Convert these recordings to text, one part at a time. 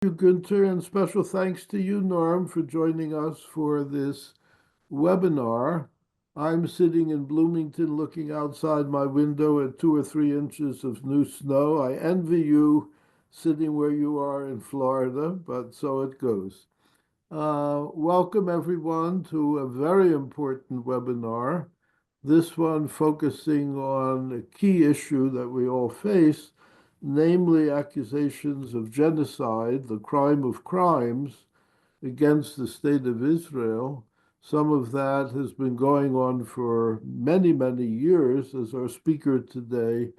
you, Günther, and special thanks to you, Norm, for joining us for this webinar. I'm sitting in Bloomington looking outside my window at 2 or 3 inches of new snow. I envy you sitting where you are in Florida, but so it goes. Welcome, everyone, to a very important webinar. This one focusing on a key issue that we all face, namely accusations of genocide, the crime of crimes, against the state of Israel. Some of that has been going on for many, many years, as our speaker today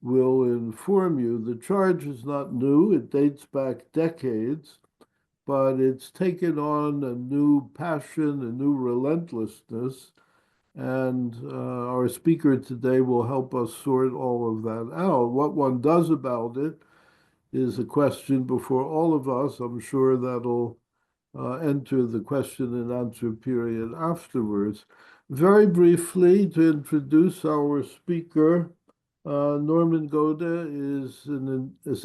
will inform you. The charge is not new. It dates back decades, but it's taken on a new passion, a new relentlessness, and our speaker today will help us sort all of that out. What one does about it is a question before all of us. I'm sure that'll enter the question and answer period afterwards. Very briefly, to introduce our speaker, Norman Goda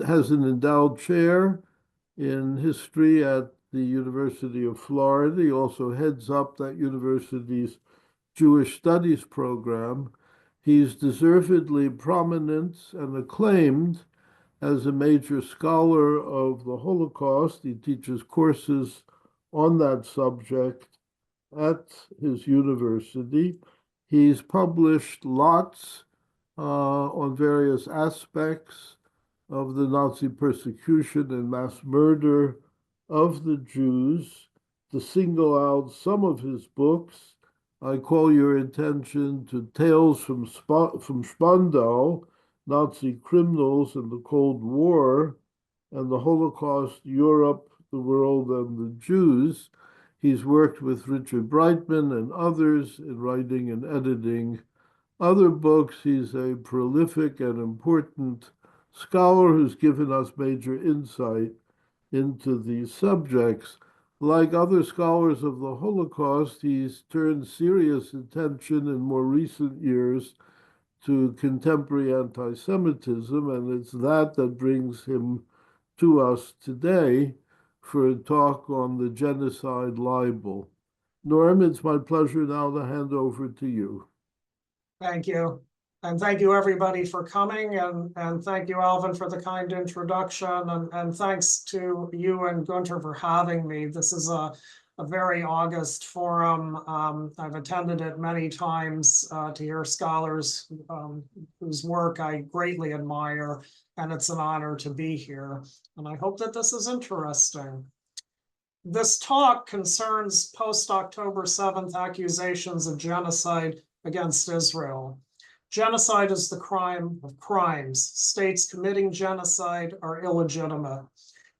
has an endowed chair in history at the University of Florida. He also heads up that university's Jewish Studies program. He's deservedly prominent and acclaimed as a major scholar of the Holocaust. He teaches courses on that subject at his university. He's published lots on various aspects of the Nazi persecution and mass murder of the Jews. To single out some of his books, I call your attention to Tales from Spandau, Nazi Criminals in the Cold War, and the Holocaust, Europe, the World, and the Jews. He's worked with Richard Breitman and others in writing and editing other books. He's a prolific and important scholar who's given us major insight into these subjects. Like other scholars of the Holocaust, he's turned serious attention in more recent years to contemporary anti-Semitism, and it's that brings him to us today for a talk on the genocide libel. Norm, it's my pleasure now to hand over to you. Thank you. And thank you, everybody, for coming. And thank you, Alvin, for the kind introduction. And thanks to you and Günther for having me. This is a very august forum. I've attended it many times to hear scholars whose work I greatly admire, and it's an honor to be here. And I hope that this is interesting. This talk concerns post-October 7th accusations of genocide against Israel. Genocide is the crime of crimes. States committing genocide are illegitimate.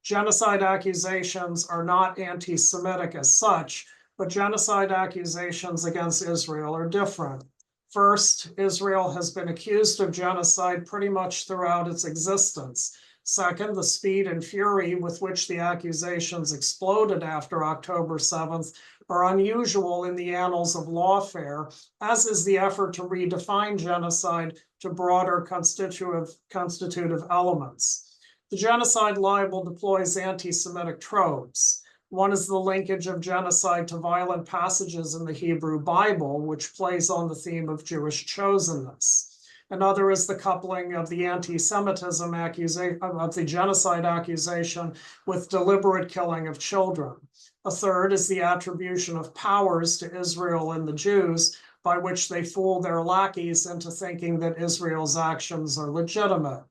Genocide accusations are not anti-Semitic as such, but genocide accusations against Israel are different. First, Israel has been accused of genocide pretty much throughout its existence. Second, the speed and fury with which the accusations exploded after October 7th are unusual in the annals of lawfare, as is the effort to redefine genocide to broader constitutive elements. The genocide libel deploys anti-Semitic tropes. One is the linkage of genocide to violent passages in the Hebrew Bible, which plays on the theme of Jewish chosenness. Another is the coupling of the anti-Semitism accusation, of the genocide accusation, with deliberate killing of children. A third is the attribution of powers to Israel and the Jews, by which they fool their lackeys into thinking that Israel's actions are legitimate.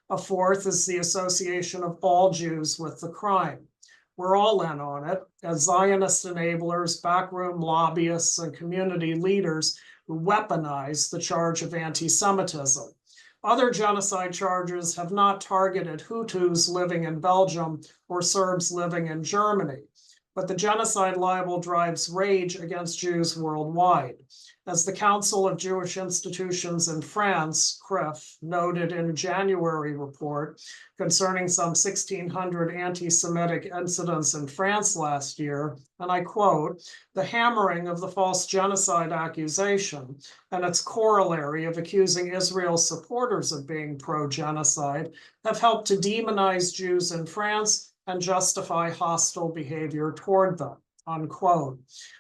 A fourth is the association of all Jews with the crime. We're all in on it, as Zionist enablers, backroom lobbyists, and community leaders who weaponize the charge of anti-Semitism. Other genocide charges have not targeted Hutus living in Belgium or Serbs living in Germany, but the genocide libel drives rage against Jews worldwide. As the Council of Jewish Institutions in France, CRIF, noted in a January report concerning some 1,600 anti-Semitic incidents in France last year, and I quote, "The hammering of the false genocide accusation and its corollary of accusing Israel's supporters of being pro-genocide have helped to demonize Jews in France and justify hostile behavior toward them, unquote.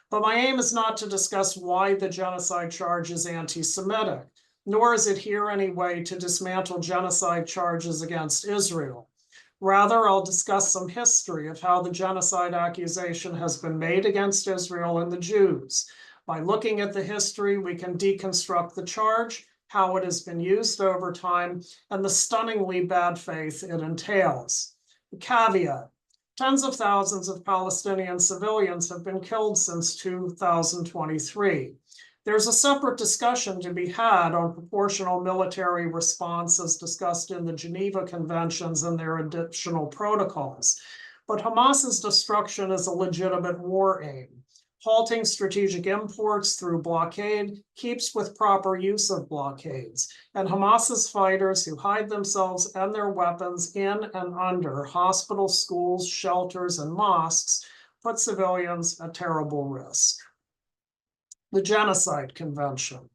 But my aim is not to discuss why the genocide charge is anti-Semitic, nor is it here any way to dismantle genocide charges against Israel. Rather, I'll discuss some history of how the genocide accusation has been made against Israel and the Jews. By looking at the history, we can deconstruct the charge, how it has been used over time, and the stunningly bad faith it entails. The caveat: tens of thousands of Palestinian civilians have been killed since 2023. There's a separate discussion to be had on proportional military response as discussed in the Geneva Conventions and their additional protocols. But Hamas's destruction is a legitimate war aim. Halting strategic imports through blockade keeps with proper use of blockades, and Hamas's fighters who hide themselves and their weapons in and under hospitals, schools, shelters, and mosques put civilians at terrible risk. The Genocide Convention.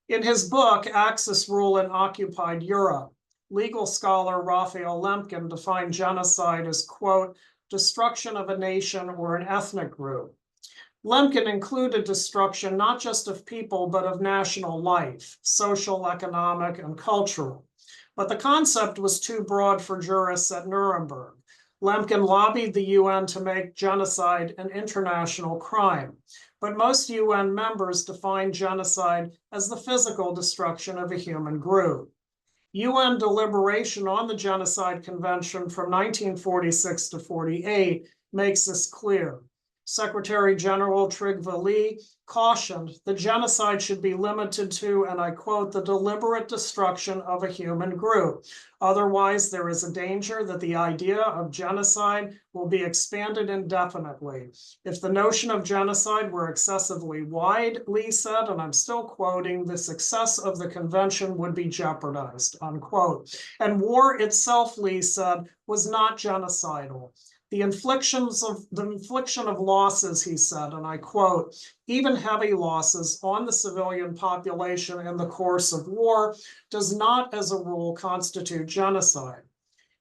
In his book, Axis Rule in Occupied Europe, legal scholar Raphael Lemkin defined genocide as, quote, destruction of a nation or an ethnic group. Lemkin included destruction not just of people, but of national life, social, economic, and cultural. But the concept was too broad for jurists at Nuremberg. Lemkin lobbied the UN to make genocide an international crime. But most UN members define genocide as the physical destruction of a human group. UN deliberation on the Genocide Convention from 1946 to 48 makes this clear. Secretary General Trygve Lie cautioned the genocide should be limited to, and I quote, the deliberate destruction of a human group. Otherwise, there is a danger that the idea of genocide will be expanded indefinitely. If the notion of genocide were excessively wide, Lie said, and I'm still quoting, the success of the convention would be jeopardized, unquote. And war itself, Lie said, was not genocidal. The infliction of losses, he said, and I quote, even heavy losses on the civilian population in the course of war does not, as a rule, constitute genocide.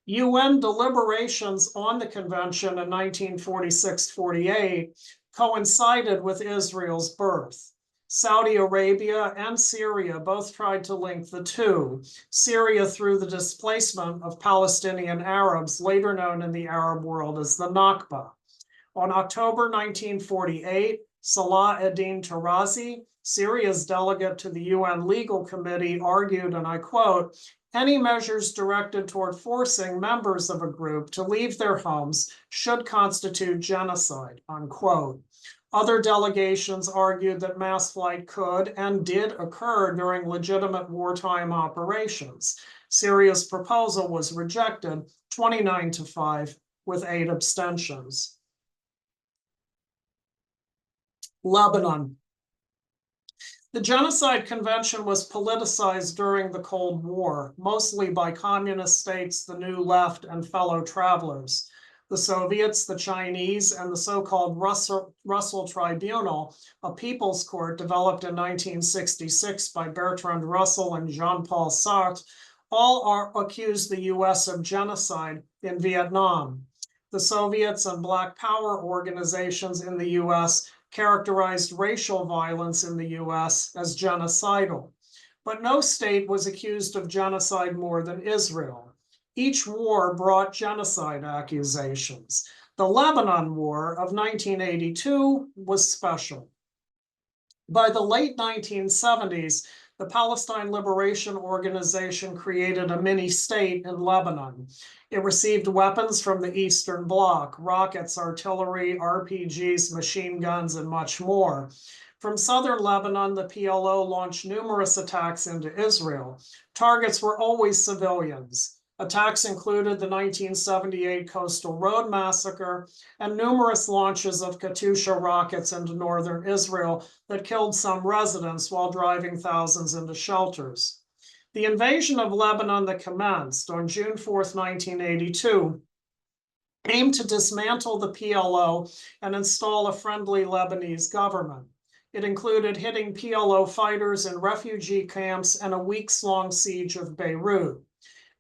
UN deliberations on the convention in 1946-48 coincided with Israel's birth. Saudi Arabia and Syria both tried to link the two. Syria through the displacement of Palestinian Arabs, later known in the Arab world as the Nakba. On October 1948, Salah Eddin Tarazi, Syria's delegate to the UN Legal Committee, argued, and I quote, any measures directed toward forcing members of a group to leave their homes should constitute genocide, unquote. Other delegations argued that mass flight could and did occur during legitimate wartime operations. Syria's proposal was rejected 29-5 with 8 abstentions. Lebanon. The Genocide Convention was politicized during the Cold War, mostly by communist states, the New Left, and fellow travelers. The Soviets, the Chinese, and the so-called Russell Tribunal, a people's court developed in 1966 by Bertrand Russell and Jean-Paul Sartre, all accused the US of genocide in Vietnam. The Soviets and Black Power organizations in the US characterized racial violence in the US as genocidal. But no state was accused of genocide more than Israel. Each war brought genocide accusations. The Lebanon War of 1982 was special. By the late 1970s, the Palestine Liberation Organization created a mini-state in Lebanon. It received weapons from the Eastern Bloc, rockets, artillery, RPGs, machine guns, and much more. From southern Lebanon, the PLO launched numerous attacks into Israel. Targets were always civilians. Attacks included the 1978 Coastal Road Massacre and numerous launches of Katyusha rockets into northern Israel that killed some residents while driving thousands into shelters. The invasion of Lebanon that commenced on June 4, 1982, aimed to dismantle the PLO and install a friendly Lebanese government. It included hitting PLO fighters in refugee camps and a weeks-long siege of Beirut.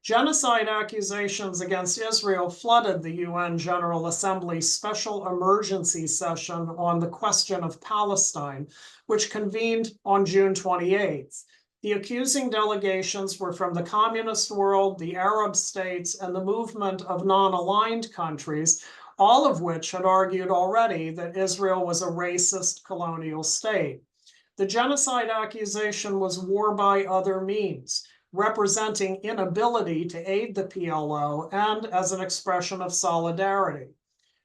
Genocide accusations against Israel flooded the UN General Assembly's special emergency session on the question of Palestine, which convened on June 28th. The accusing delegations were from the communist world, the Arab states, and the movement of non-aligned countries, all of which had argued already that Israel was a racist colonial state. The genocide accusation was war by other means, representing inability to aid the PLO and as an expression of solidarity.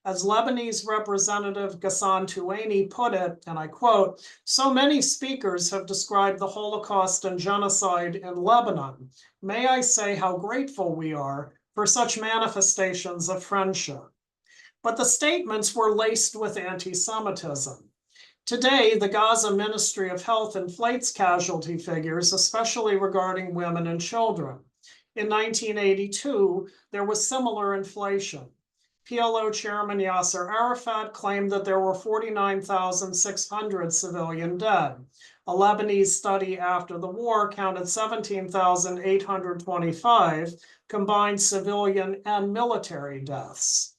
As Lebanese Representative Ghassan Touaini put it, and I quote, "So many speakers have described the Holocaust and genocide in Lebanon. May I say how grateful we are for such manifestations of friendship." But the statements were laced with anti-Semitism. Today, the Gaza Ministry of Health inflates casualty figures, especially regarding women and children. In 1982, there was similar inflation. PLO Chairman Yasser Arafat claimed that there were 49,600 civilian dead. A Lebanese study after the war counted 17,825 combined civilian and military deaths.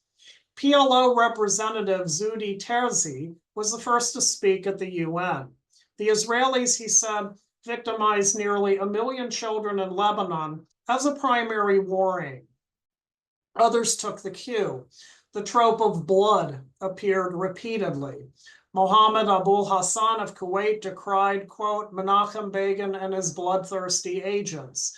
PLO Representative Zudi Terzi was the first to speak at the UN. The Israelis, he said, victimized nearly 1 million children in Lebanon as a primary war aim. Others took the cue. The trope of blood appeared repeatedly. Mohammed Abul Hassan of Kuwait decried, quote, Menachem Begin and his bloodthirsty agents.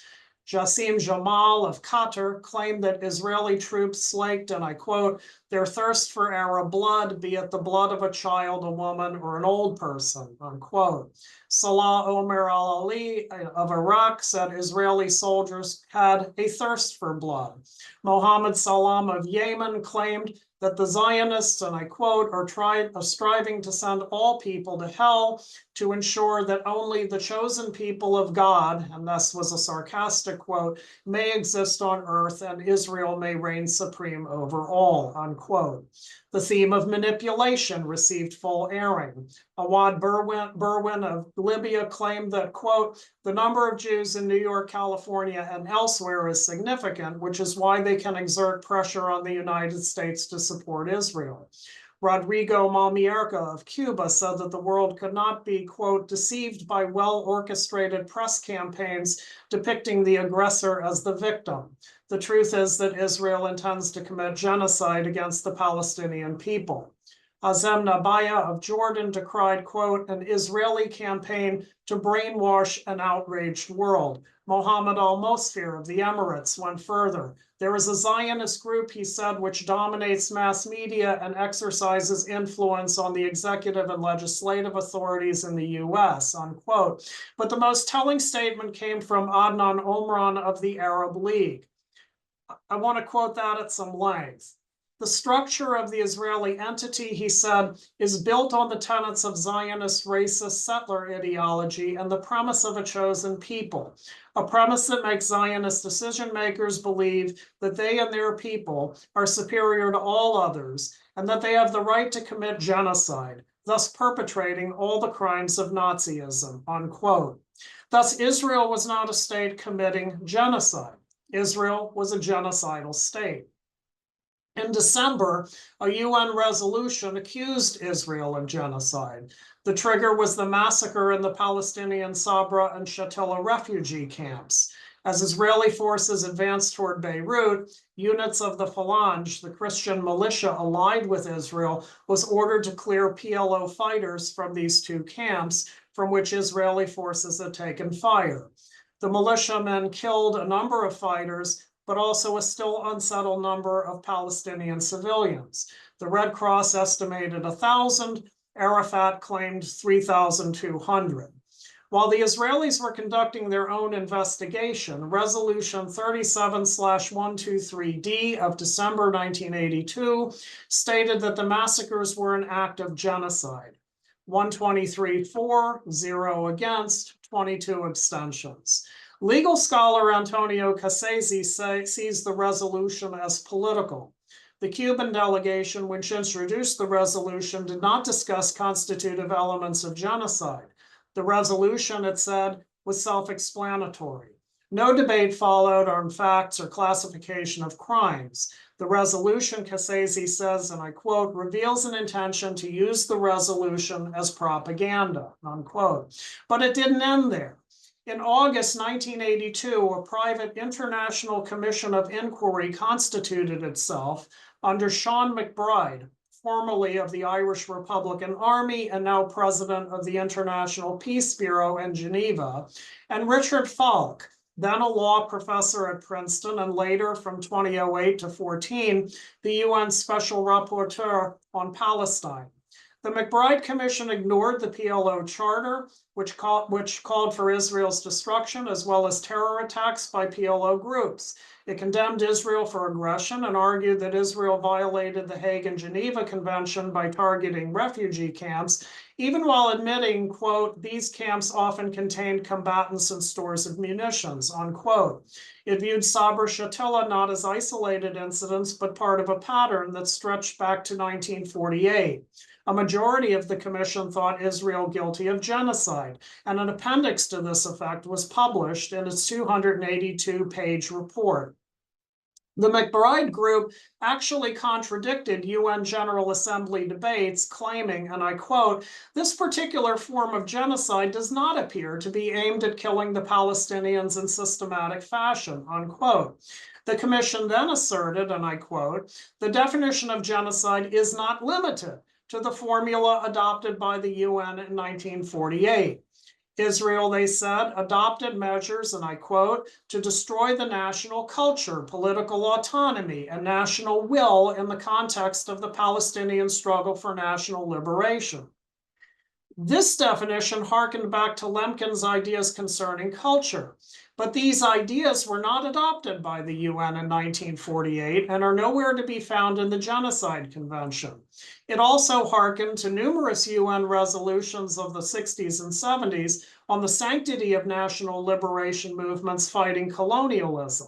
Jassim Jamal of Qatar claimed that Israeli troops slaked, and I quote, their thirst for Arab blood, be it the blood of a child, a woman, or an old person, unquote. Salah Omer al-Ali of Iraq said Israeli soldiers had a thirst for blood. Mohammed Salam of Yemen claimed that the Zionists, and I quote, are striving to send all people to hell to ensure that only the chosen people of God, and this was a sarcastic quote, may exist on earth and Israel may reign supreme over all, unquote. The theme of manipulation received full airing. Awad Berwin of Libya claimed that, quote, the number of Jews in New York, California, and elsewhere is significant, which is why they can exert pressure on the United States to support Israel. Rodrigo Malmierca of Cuba said that the world could not be, quote, deceived by well-orchestrated press campaigns depicting the aggressor as the victim. The truth is that Israel intends to commit genocide against the Palestinian people. Azem Nabaya of Jordan decried, quote, an Israeli campaign to brainwash an outraged world. Mohammed al-Mosfir of the Emirates went further. There is a Zionist group, he said, which dominates mass media and exercises influence on the executive and legislative authorities in the US, unquote. But the most telling statement came from Adnan Omran of the Arab League. I want to quote that at some length. The structure of the Israeli entity, he said, is built on the tenets of Zionist racist settler ideology and the premise of a chosen people, a premise that makes Zionist decision makers believe that they and their people are superior to all others and that they have the right to commit genocide, thus perpetrating all the crimes of Nazism, unquote. Thus, Israel was not a state committing genocide. Israel was a genocidal state. In December, a UN resolution accused Israel of genocide. The trigger was the massacre in the Palestinian Sabra and Shatila refugee camps. As Israeli forces advanced toward Beirut, units of the Phalange, the Christian militia allied with Israel, was ordered to clear PLO fighters from these two camps, from which Israeli forces had taken fire. The militiamen killed a number of fighters, but also a still unsettled number of Palestinian civilians. The Red Cross estimated 1,000, Arafat claimed 3,200. While the Israelis were conducting their own investigation, Resolution 37/123D of December 1982 stated that the massacres were an act of genocide. 123 for, 0 against, 22 abstentions. Legal scholar Antonio Cassese sees the resolution as political. The Cuban delegation, which introduced the resolution, did not discuss constitutive elements of genocide. The resolution, it said, was self-explanatory. No debate followed on facts or classification of crimes. The resolution, Kissi says, and I quote, reveals an intention to use the resolution as propaganda, unquote. But it didn't end there. In August 1982, a private international commission of inquiry constituted itself under Sean MacBride, formerly of the Irish Republican Army and now president of the International Peace Bureau in Geneva, and Richard Falk, then a law professor at Princeton and later from 2008 to 14, the UN Special Rapporteur on Palestine. The MacBride Commission ignored the PLO charter, which called for Israel's destruction, as well as terror attacks by PLO groups. It condemned Israel for aggression and argued that Israel violated the Hague and Geneva Convention by targeting refugee camps, even while admitting, quote, these camps often contained combatants and stores of munitions, unquote. It viewed Sabra Shatila not as isolated incidents, but part of a pattern that stretched back to 1948. A majority of the commission thought Israel guilty of genocide, and an appendix to this effect was published in its 282-page report. The MacBride Group actually contradicted UN General Assembly debates, claiming, and I quote, this particular form of genocide does not appear to be aimed at killing the Palestinians in systematic fashion, unquote. The commission then asserted, and I quote, the definition of genocide is not limited to the formula adopted by the UN in 1948. Israel, they said, adopted measures, and I quote, to destroy the national culture, political autonomy, and national will in the context of the Palestinian struggle for national liberation. This definition harkened back to Lemkin's ideas concerning culture, but these ideas were not adopted by the UN in 1948 and are nowhere to be found in the Genocide Convention. It also harkened to numerous UN resolutions of the 60s and 70s on the sanctity of national liberation movements fighting colonialism.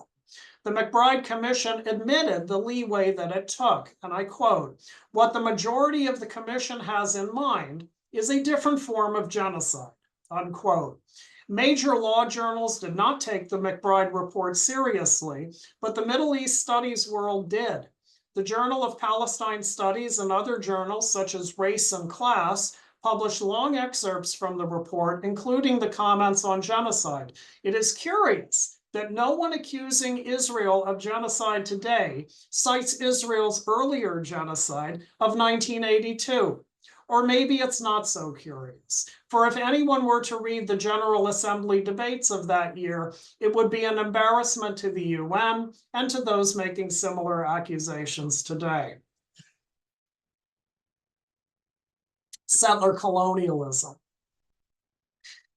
The MacBride Commission admitted the leeway that it took, and I quote, what the majority of the commission has in mind is a different form of genocide, unquote. Major law journals did not take the MacBride report seriously, but the Middle East Studies World did. The Journal of Palestine Studies and other journals, such as Race and Class, published long excerpts from the report, including the comments on genocide. It is curious that no one accusing Israel of genocide today cites Israel's earlier genocide of 1982. Or maybe it's not so curious. For if anyone were to read the General Assembly debates of that year, it would be an embarrassment to the UN and to those making similar accusations today. Settler colonialism.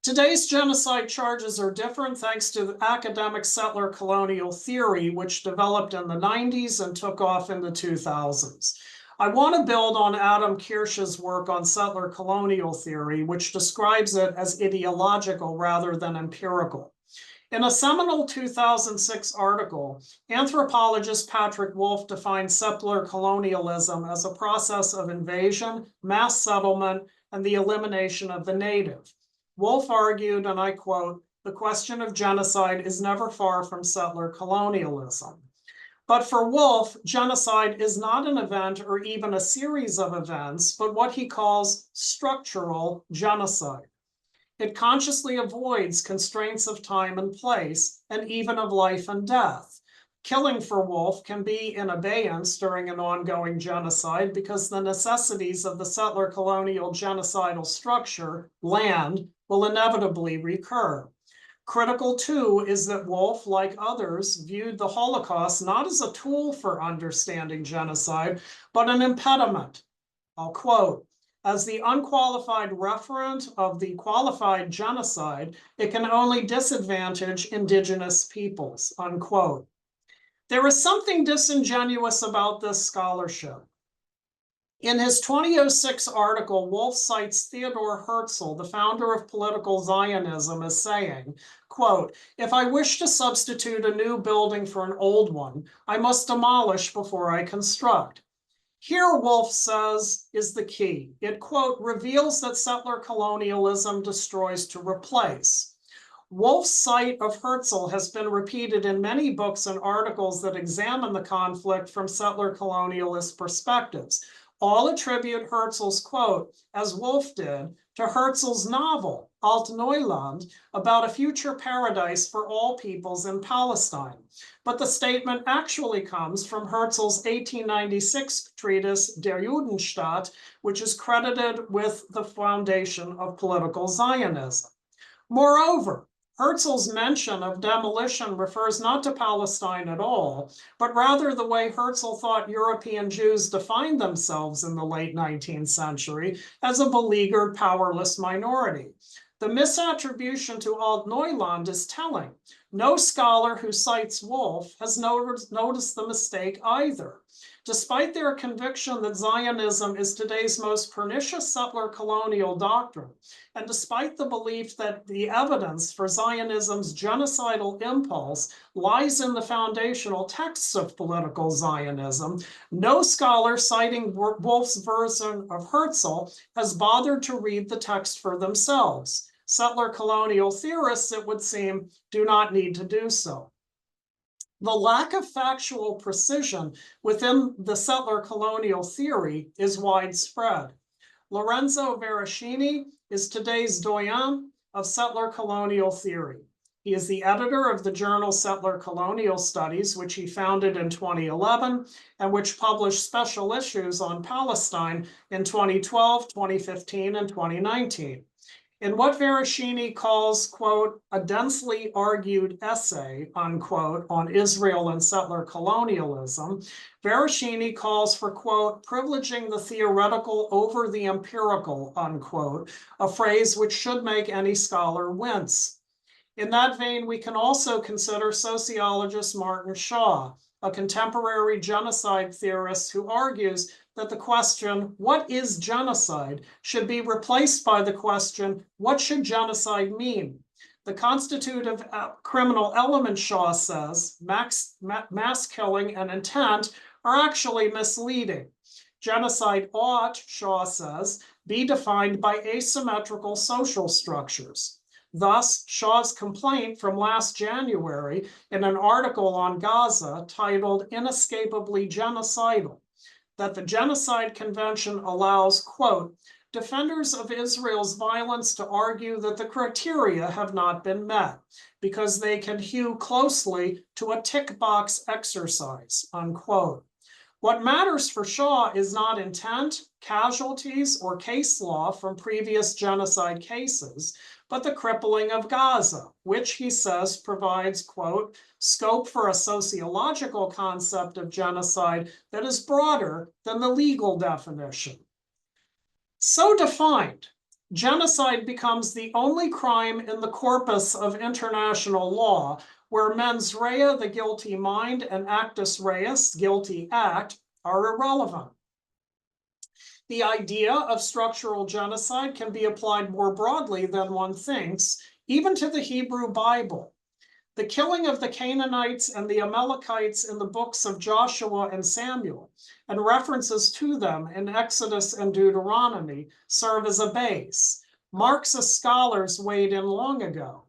Today's genocide charges are different thanks to the academic settler colonial theory, which developed in the 90s and took off in the 2000s. I want to build on Adam Kirsch's work on settler colonial theory, which describes it as ideological rather than empirical. In a seminal 2006 article, anthropologist Patrick Wolfe defined settler colonialism as a process of invasion, mass settlement, and the elimination of the native. Wolfe argued, and I quote, the question of genocide is never far from settler colonialism. But for Wolfe, genocide is not an event or even a series of events, but what he calls structural genocide. It consciously avoids constraints of time and place, and even of life and death. Killing for Wolfe can be in abeyance during an ongoing genocide because the necessities of the settler colonial genocidal structure, land, will inevitably recur. Critical, too, is that Wolfe, like others, viewed the Holocaust not as a tool for understanding genocide, but an impediment. I'll quote, as the unqualified referent of the qualified genocide, it can only disadvantage indigenous peoples, unquote. There is something disingenuous about this scholarship. In his 2006 article, Wolfe cites Theodor Herzl, the founder of political Zionism, as saying, quote, if I wish to substitute a new building for an old one, I must demolish before I construct. Here, Wolfe says, is the key. It, quote, reveals that settler colonialism destroys to replace. Wolff's sight of Herzl has been repeated in many books and articles that examine the conflict from settler colonialist perspectives. All attribute Herzl's quote, as Wolff did, to Herzl's novel, Alt-Neuland, about a future paradise for all peoples in Palestine. But the statement actually comes from Herzl's 1896 treatise, Der Judenstaat, which is credited with the foundation of political Zionism. Moreover, Herzl's mention of demolition refers not to Palestine at all, but rather the way Herzl thought European Jews defined themselves in the late 19th century as a beleaguered, powerless minority. The misattribution to Alt-Neuland is telling. No scholar who cites Wolff has noticed the mistake either. Despite their conviction that Zionism is today's most pernicious settler colonial doctrine, and despite the belief that the evidence for Zionism's genocidal impulse lies in the foundational texts of political Zionism, no scholar citing Wolff's version of Herzl has bothered to read the text for themselves. Settler colonial theorists, it would seem, do not need to do so. The lack of factual precision within the settler colonial theory is widespread. Lorenzo Verascini is today's doyen of settler colonial theory. He is the editor of the journal Settler Colonial Studies, which he founded in 2011 and which published special issues on Palestine in 2012, 2015, and 2019. In what Verascini calls, quote, a densely argued essay, unquote, on Israel and settler colonialism, Verascini calls for, quote, privileging the theoretical over the empirical, unquote, a phrase which should make any scholar wince. In that vein, we can also consider sociologist Martin Shaw, a contemporary genocide theorist who argues that the question, what is genocide, should be replaced by the question, what should genocide mean? The constitutive criminal element, Shaw says, mass killing and intent are actually misleading. Genocide ought, Shaw says, be defined by asymmetrical social structures. Thus, Shaw's complaint from last January in an article on Gaza titled Inescapably Genocidal, that the Genocide Convention allows, quote, defenders of Israel's violence to argue that the criteria have not been met because they can hew closely to a tick box exercise, unquote. What matters for Shaw is not intent, casualties, or case law from previous genocide cases, but the crippling of Gaza, which he says provides, quote, scope for a sociological concept of genocide that is broader than the legal definition. So defined, genocide becomes the only crime in the corpus of international law where mens rea, the guilty mind, and actus reus, guilty act, are irrelevant. The idea of structural genocide can be applied more broadly than one thinks, even to the Hebrew Bible. The killing of the Canaanites and the Amalekites in the books of Joshua and Samuel, and references to them in Exodus and Deuteronomy, serve as a base. Marxist scholars weighed in long ago.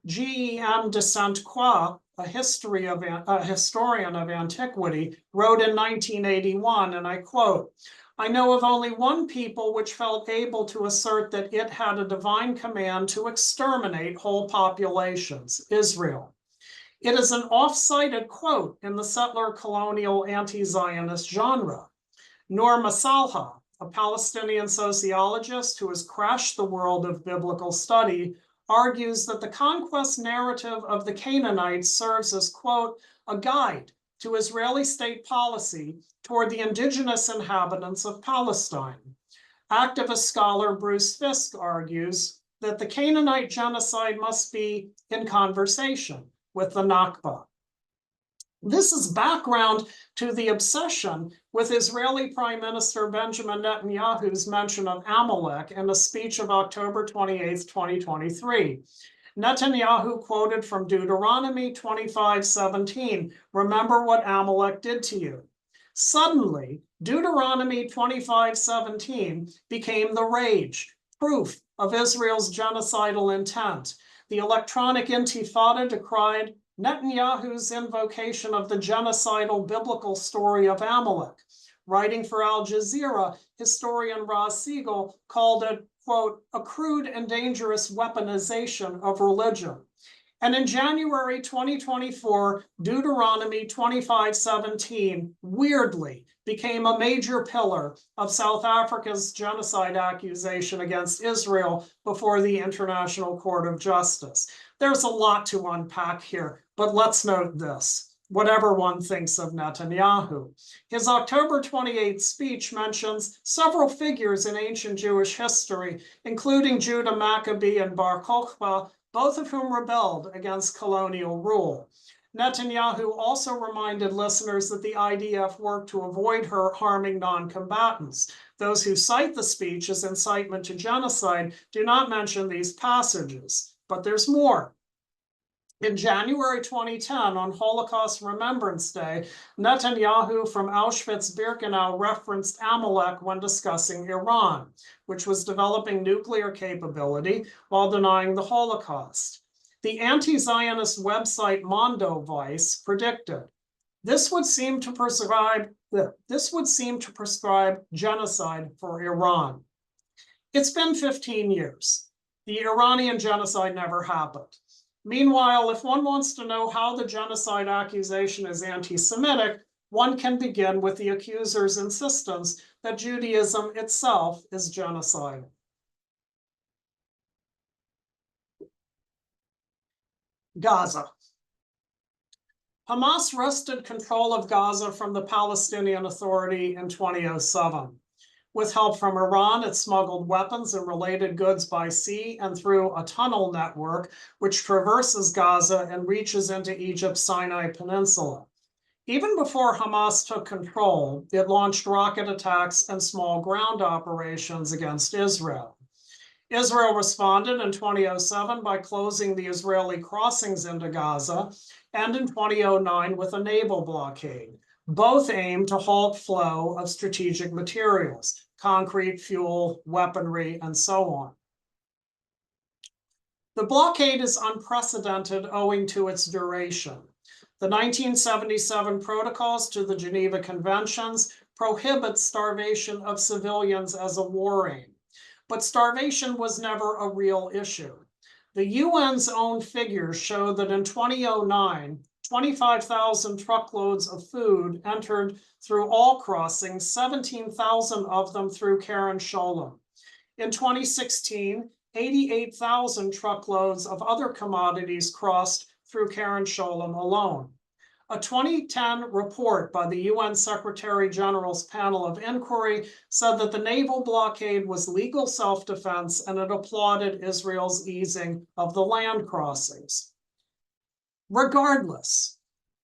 G.E.M. de Sainte-Croix, a historian of antiquity, wrote in 1981, and I quote, I know of only one people which felt able to assert that it had a divine command to exterminate whole populations, Israel. It is an oft-cited quote in the settler colonial anti-Zionist genre. Noor Masalha, a Palestinian sociologist who has crashed the world of biblical study, argues that the conquest narrative of the Canaanites serves as, quote, a guide to Israeli state policy toward the indigenous inhabitants of Palestine. Activist scholar Bruce Fisk argues that the Canaanite genocide must be in conversation with the Nakba. This is background to the obsession with Israeli Prime Minister Benjamin Netanyahu's mention of Amalek in a speech of October 28, 2023. Netanyahu quoted from Deuteronomy 25:17, remember what Amalek did to you. Suddenly, Deuteronomy 25:17 became the rage, proof of Israel's genocidal intent. the electronic intifada decried Netanyahu's invocation of the genocidal biblical story of Amalek. Writing for Al Jazeera, historian Raz Siegel called it, quote, a crude and dangerous weaponization of religion. And in January 2024, Deuteronomy 25:17 weirdly became a major pillar of South Africa's genocide accusation against Israel before the International Court of Justice. There's a lot to unpack here, but let's note this. Whatever one thinks of Netanyahu, his October 28th speech mentions several figures in ancient Jewish history, including Judah Maccabee and Bar Kokhba, both of whom rebelled against colonial rule. Netanyahu also reminded listeners that the IDF worked to avoid harming non-combatants. Those who cite the speech as incitement to genocide do not mention these passages, but there's more. In January 2010, on Holocaust Remembrance Day, Netanyahu from Auschwitz-Birkenau referenced Amalek when discussing Iran, which was developing nuclear capability while denying the Holocaust. The anti-Zionist website Mondovice predicted, this would seem to prescribe genocide for Iran. It's been 15 years. The Iranian genocide never happened. Meanwhile, if one wants to know how the genocide accusation is anti-Semitic, one can begin with the accuser's insistence that Judaism itself is genocide. Gaza. Hamas wrested control of Gaza from the Palestinian Authority in 2007. With help from Iran, it smuggled weapons and related goods by sea and through a tunnel network, which traverses Gaza and reaches into Egypt's Sinai Peninsula. Even before Hamas took control, it launched rocket attacks and small ground operations against Israel. Israel responded in 2007 by closing the Israeli crossings into Gaza, and in 2009 with a naval blockade. Both aim to halt flow of strategic materials, concrete, fuel, weaponry, and so on. The blockade is unprecedented owing to its duration. The 1977 protocols to the Geneva Conventions prohibit starvation of civilians as a war aim, but starvation was never a real issue. The UN's own figures show that in 2009, 25,000 truckloads of food entered through all crossings, 17,000 of them through Keren Sholem. In 2016, 88,000 truckloads of other commodities crossed through Keren Sholem alone. A 2010 report by the UN Secretary General's panel of inquiry said that the naval blockade was legal self-defense, and it applauded Israel's easing of the land crossings. Regardless,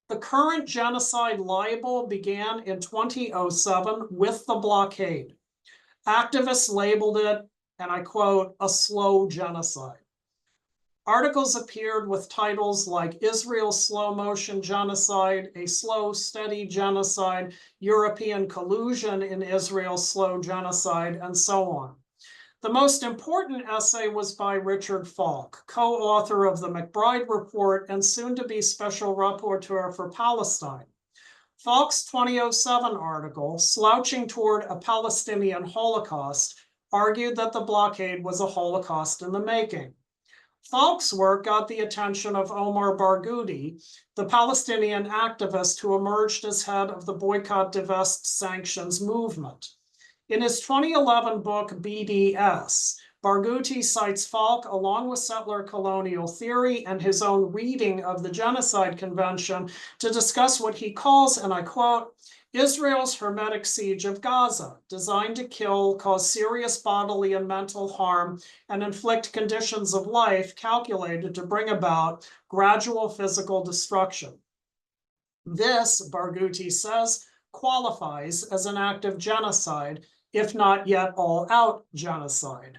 the current genocide libel began in 2007 with the blockade. Activists labeled it, and I quote, a slow genocide. Articles appeared with titles like Israel's Slow Motion Genocide, A Slow, Steady Genocide, European Collusion in Israel's Slow Genocide, and so on. The most important essay was by Richard Falk, co-author of the McBride Report and soon-to-be Special Rapporteur for Palestine. Falk's 2007 article, Slouching Toward a Palestinian Holocaust, argued that the blockade was a Holocaust in the making. Falk's work got the attention of Omar Barghouti, the Palestinian activist who emerged as head of the Boycott, Divest, Sanctions movement. In his 2011 book, BDS, Barghouti cites Falk along with settler colonial theory and his own reading of the Genocide Convention to discuss what he calls, and I quote, Israel's hermetic siege of Gaza, designed to kill, cause serious bodily and mental harm, and inflict conditions of life calculated to bring about gradual physical destruction. This, Barghouti says, qualifies as an act of genocide, if not yet all-out genocide.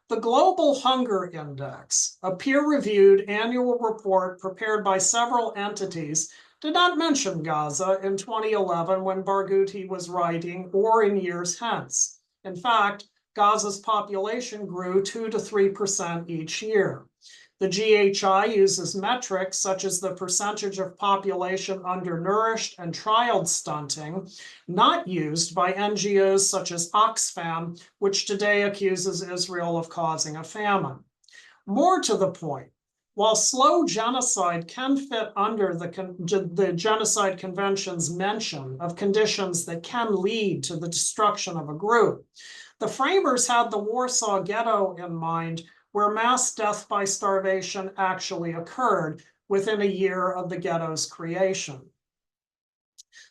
The Global Hunger Index, a peer-reviewed annual report prepared by several entities, did not mention Gaza in 2011 when Barghouti was writing, or in years hence. In fact, Gaza's population grew 2 to 3% each year. The GHI uses metrics such as the percentage of population undernourished and child stunting, not used by NGOs such as Oxfam, which today accuses Israel of causing a famine. More to the point, while slow genocide can fit under the Genocide Convention's mention of conditions that can lead to the destruction of a group, the framers had the Warsaw Ghetto in mind, where mass death by starvation actually occurred within a year of the ghetto's creation.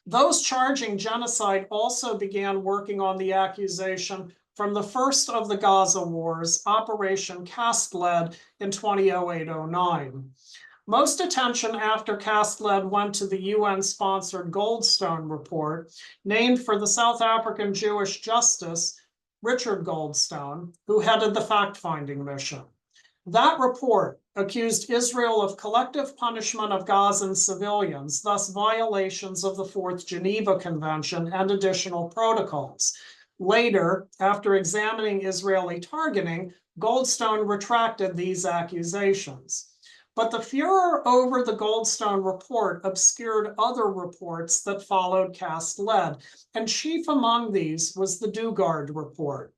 Those charging genocide also began working on the accusation from the first of the Gaza wars, Operation Cast Lead in 2008-09. Most attention after Cast Lead went to the UN-sponsored Goldstone report, named for the South African Jewish Justice, Richard Goldstone, who headed the fact-finding mission. That report accused Israel of collective punishment of Gazan civilians, thus violations of the Fourth Geneva Convention and additional protocols. Later, after examining Israeli targeting, Goldstone retracted these accusations. But the furor over the Goldstone report obscured other reports that followed Cast Lead, and chief among these was the Dugard report.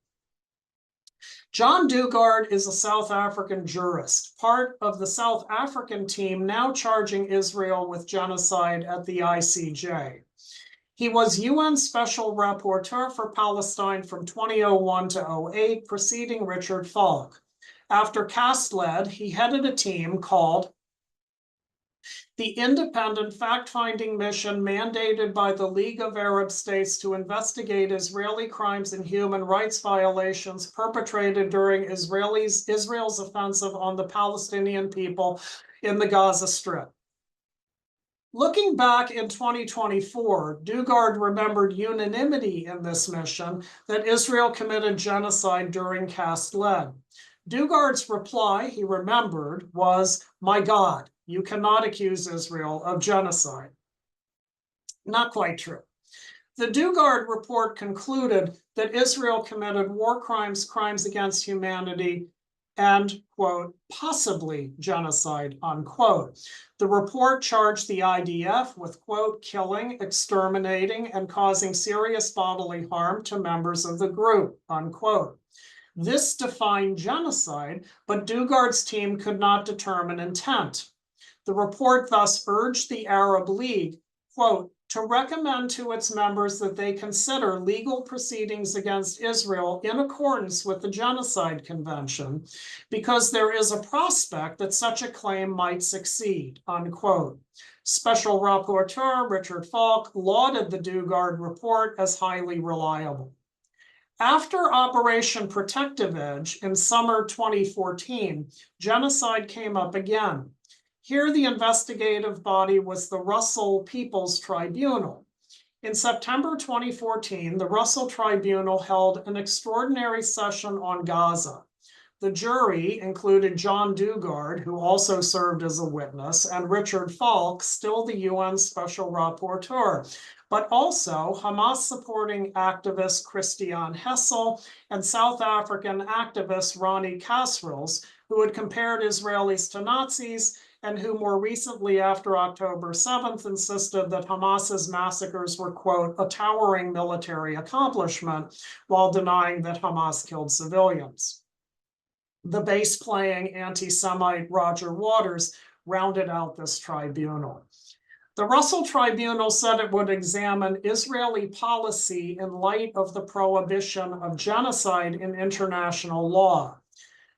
John Dugard is a South African jurist, part of the South African team now charging Israel with genocide at the ICJ. He was UN Special Rapporteur for Palestine from 2001 to 08, preceding Richard Falk. After Cast Lead, he headed a team called the Independent Fact-Finding Mission mandated by the League of Arab States to investigate Israeli crimes and human rights violations perpetrated during Israel's offensive on the Palestinian people in the Gaza Strip. Looking back in 2024, Dugard remembered unanimity in this mission that Israel committed genocide during Cast Lead. Dugard's reply, he remembered, was, "My God, you cannot accuse Israel of genocide." Not quite true. The Dugard report concluded that Israel committed war crimes, crimes against humanity, and, quote, possibly genocide, unquote. The report charged the IDF with, quote, killing, exterminating, and causing serious bodily harm to members of the group, unquote. This defined genocide, but Dugard's team could not determine intent. The report thus urged the Arab League, quote, to recommend to its members that they consider legal proceedings against Israel in accordance with the Genocide Convention, because there is a prospect that such a claim might succeed, unquote. Special Rapporteur Richard Falk lauded the Dugard report as highly reliable. After Operation Protective Edge in summer 2014, genocide came up again. Here, the investigative body was the Russell People's Tribunal. In September 2014, the Russell Tribunal held an extraordinary session on Gaza. The jury included John Dugard, who also served as a witness, and Richard Falk, still the UN Special Rapporteur, but also Hamas-supporting activist Christian Hessel and South African activist Ronnie Kasrils, who had compared Israelis to Nazis and who more recently, after October 7th, insisted that Hamas's massacres were, quote, a towering military accomplishment, while denying that Hamas killed civilians. The bass-playing anti-Semite Roger Waters rounded out this tribunal. The Russell Tribunal said it would examine Israeli policy in light of the prohibition of genocide in international law.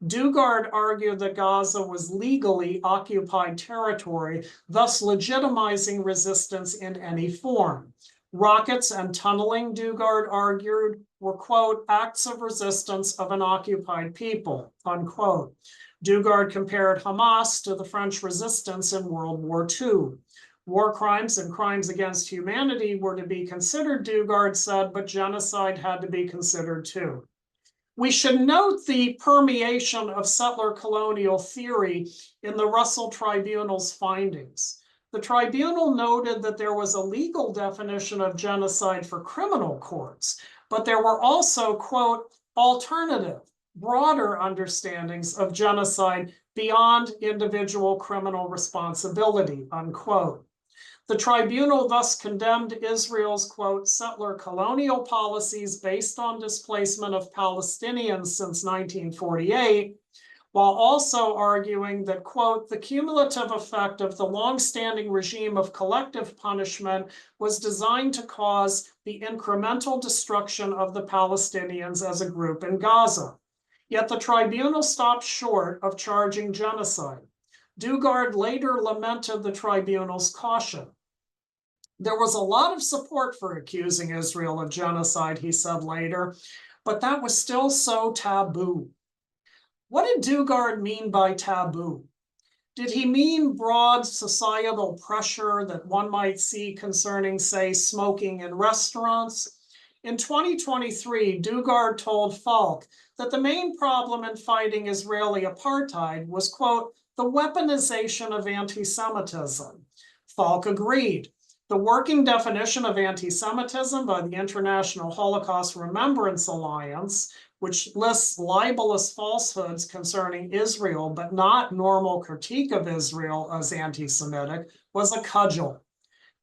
Dugard argued that Gaza was legally occupied territory, thus legitimizing resistance in any form. Rockets and tunneling, Dugard argued, were, quote, acts of resistance of an occupied people, unquote. Dugard compared Hamas to the French resistance in World War II. War crimes and crimes against humanity were to be considered, Dugard said, but genocide had to be considered too. We should note the permeation of settler colonial theory in the Russell Tribunal's findings. The tribunal noted that there was a legal definition of genocide for criminal courts, but there were also, quote, alternative broader understandings of genocide beyond individual criminal responsibility, unquote. The tribunal thus condemned Israel's, quote, settler colonial policies based on displacement of Palestinians since 1948, while also arguing that, quote, the cumulative effect of the longstanding regime of collective punishment was designed to cause the incremental destruction of the Palestinians as a group in Gaza. Yet the tribunal stopped short of charging genocide. Dugard later lamented the tribunal's caution. There was a lot of support for accusing Israel of genocide, he said later, but that was still so taboo. What did Dugard mean by taboo? Did he mean broad societal pressure that one might see concerning, say, smoking in restaurants? In 2023, Dugard told Falk that the main problem in fighting Israeli apartheid was, quote, the weaponization of anti-Semitism. Falk agreed. The working definition of anti-Semitism by the International Holocaust Remembrance Alliance, which lists libelous falsehoods concerning Israel, but not normal critique of Israel as anti-Semitic, was a cudgel.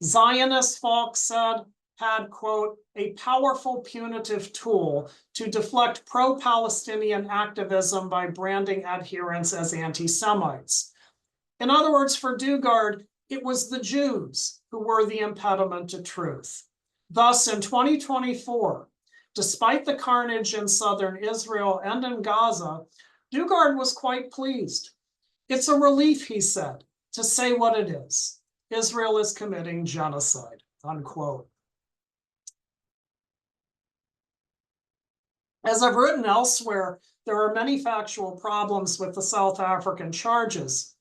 Zionists, Falk said, had, quote, a powerful punitive tool to deflect pro-Palestinian activism by branding adherents as anti-Semites. In other words, for Dugard, it was the Jews who were the impediment to truth. Thus, in 2024, despite the carnage in southern Israel and in Gaza, Dugard was quite pleased. It's a relief, he said, to say what it is. Israel is committing genocide, unquote. As I've written elsewhere, there are many factual problems with the South African charges.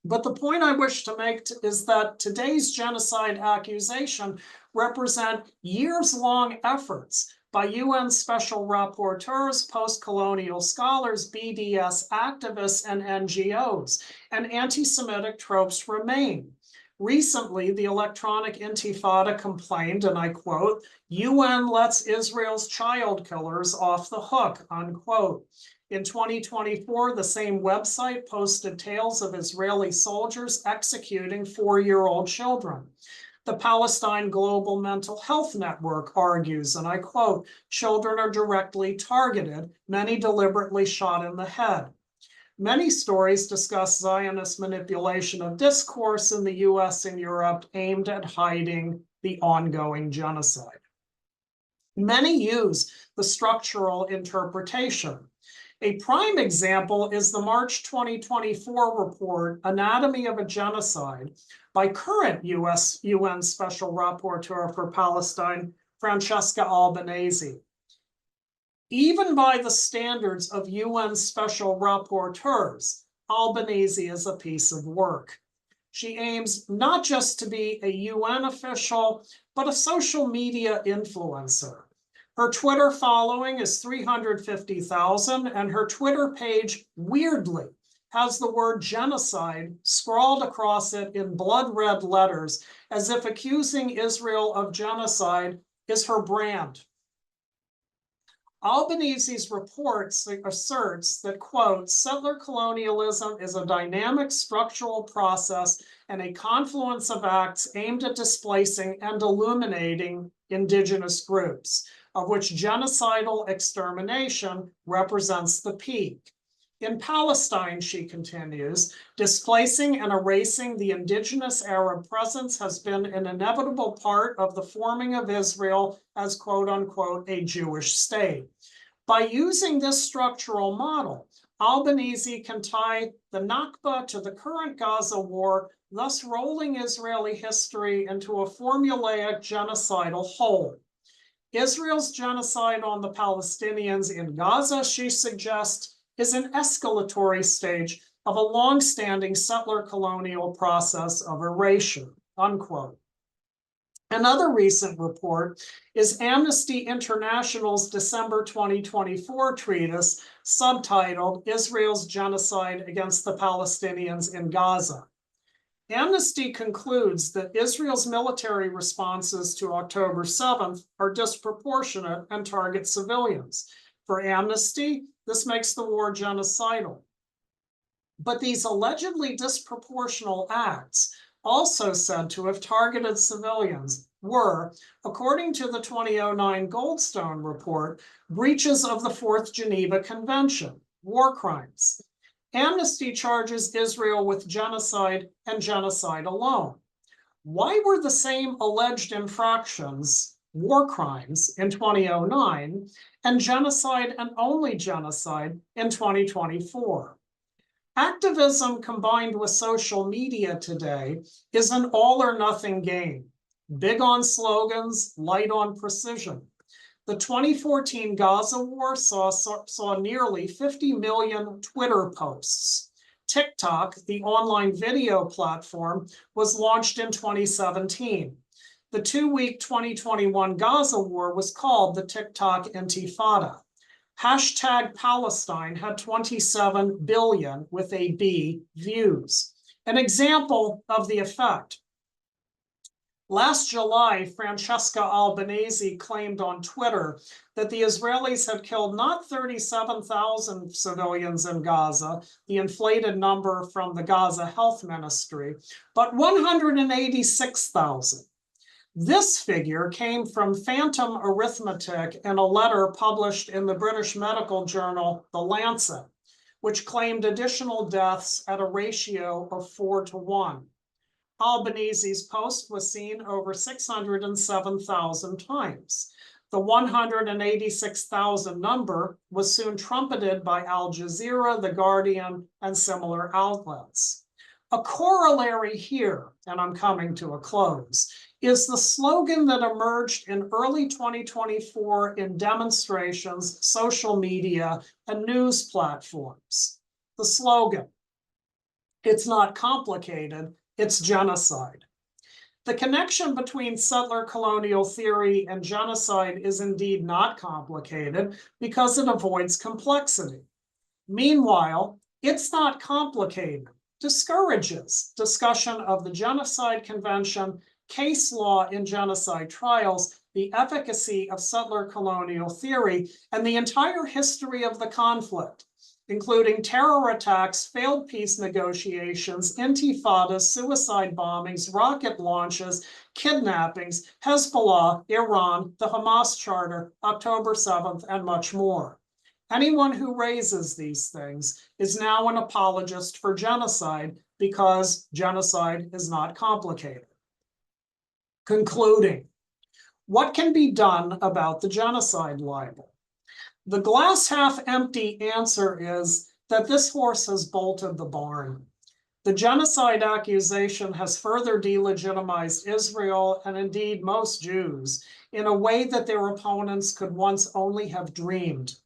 But the point I wish to make is that today's genocide accusation represent years-long efforts by UN special rapporteurs, post-colonial scholars, BDS activists, and NGOs, and anti-Semitic tropes remain. Recently, the Electronic Intifada complained, and I quote, UN lets Israel's child killers off the hook, unquote. In 2024, the same website posted tales of Israeli soldiers executing 4-year-old children. The Palestine Global Mental Health Network argues, and I quote, children are directly targeted, many deliberately shot in the head. Many stories discuss Zionist manipulation of discourse in the US and Europe aimed at hiding the ongoing genocide. Many use the structural interpretation. A prime example is the March 2024 report, Anatomy of a Genocide, by current UN Special Rapporteur for Palestine, Francesca Albanese. Even by the standards of UN Special Rapporteurs, Albanese is a piece of work. She aims not just to be a UN official, but a social media influencer. Her Twitter following is 350,000, and her Twitter page, weirdly, has the word genocide scrawled across it in blood red letters, as if accusing Israel of genocide is her brand. Albanese's report asserts that, quote, settler colonialism is a dynamic structural process and a confluence of acts aimed at displacing and illuminating indigenous groups, of which genocidal extermination represents the peak. In Palestine, she continues, displacing and erasing the indigenous Arab presence has been an inevitable part of the forming of Israel as, quote unquote, a Jewish state. By using this structural model, Albanese can tie the Nakba to the current Gaza war, thus rolling Israeli history into a formulaic genocidal whole. Israel's genocide on the Palestinians in Gaza, she suggests, is an escalatory stage of a long-standing settler colonial process of erasure, unquote. Another recent report is Amnesty International's December 2024 treatise subtitled Israel's Genocide Against the Palestinians in Gaza. Amnesty concludes that Israel's military responses to October 7th are disproportionate and target civilians. For Amnesty, this makes the war genocidal. But these allegedly disproportional acts, also said to have targeted civilians, were, according to the 2009 Goldstone report, breaches of the Fourth Geneva Convention, war crimes. Amnesty charges Israel with genocide and genocide alone. Why were the same alleged infractions, war crimes, in 2009 and genocide and only genocide in 2024? Activism combined with social media today is an all or nothing game. Big on slogans, light on precision. The 2014 Gaza war saw nearly 50 million Twitter posts. TikTok, the online video platform, was launched in 2017. The 2-week 2021 Gaza war was called the TikTok Intifada. Hashtag Palestine had 27 billion with a B views. An example of the effect. Last July, Francesca Albanese claimed on Twitter that the Israelis had killed not 37,000 civilians in Gaza, the inflated number from the Gaza Health Ministry, but 186,000. This figure came from phantom arithmetic in a letter published in the British medical journal, The Lancet, which claimed additional deaths at a ratio of 4-to-1. Albanese's post was seen over 607,000 times. The 186,000 number was soon trumpeted by Al Jazeera, The Guardian, and similar outlets. A corollary here, and I'm coming to a close, is the slogan that emerged in early 2024 in demonstrations, social media, and news platforms. The slogan, "It's not complicated, it's genocide." The connection between settler colonial theory and genocide is indeed not complicated because it avoids complexity. Meanwhile, "it's not complicated" discourages discussion of the Genocide Convention, case law in genocide trials, the efficacy of settler colonial theory, and the entire history of the conflict, including terror attacks, failed peace negotiations, intifadas, suicide bombings, rocket launches, kidnappings, Hezbollah, Iran, the Hamas Charter, October 7th, and much more. Anyone who raises these things is now an apologist for genocide because genocide is not complicated. Concluding, what can be done about the genocide libel? The glass half empty answer is that this horse has bolted the barn. The genocide accusation has further delegitimized Israel and indeed most Jews in a way that their opponents could once only have dreamed.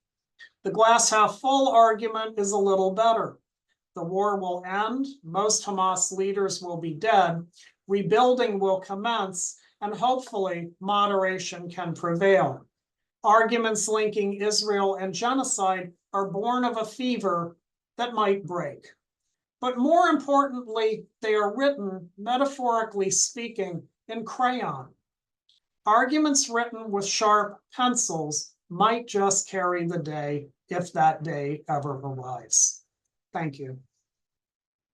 The glass half full argument is a little better. The war will end, most Hamas leaders will be dead, rebuilding will commence, and hopefully moderation can prevail. Arguments linking Israel and genocide are born of a fever that might break. But more importantly, they are written, metaphorically speaking, in crayon. Arguments written with sharp pencils might just carry the day if that day ever arrives. Thank you.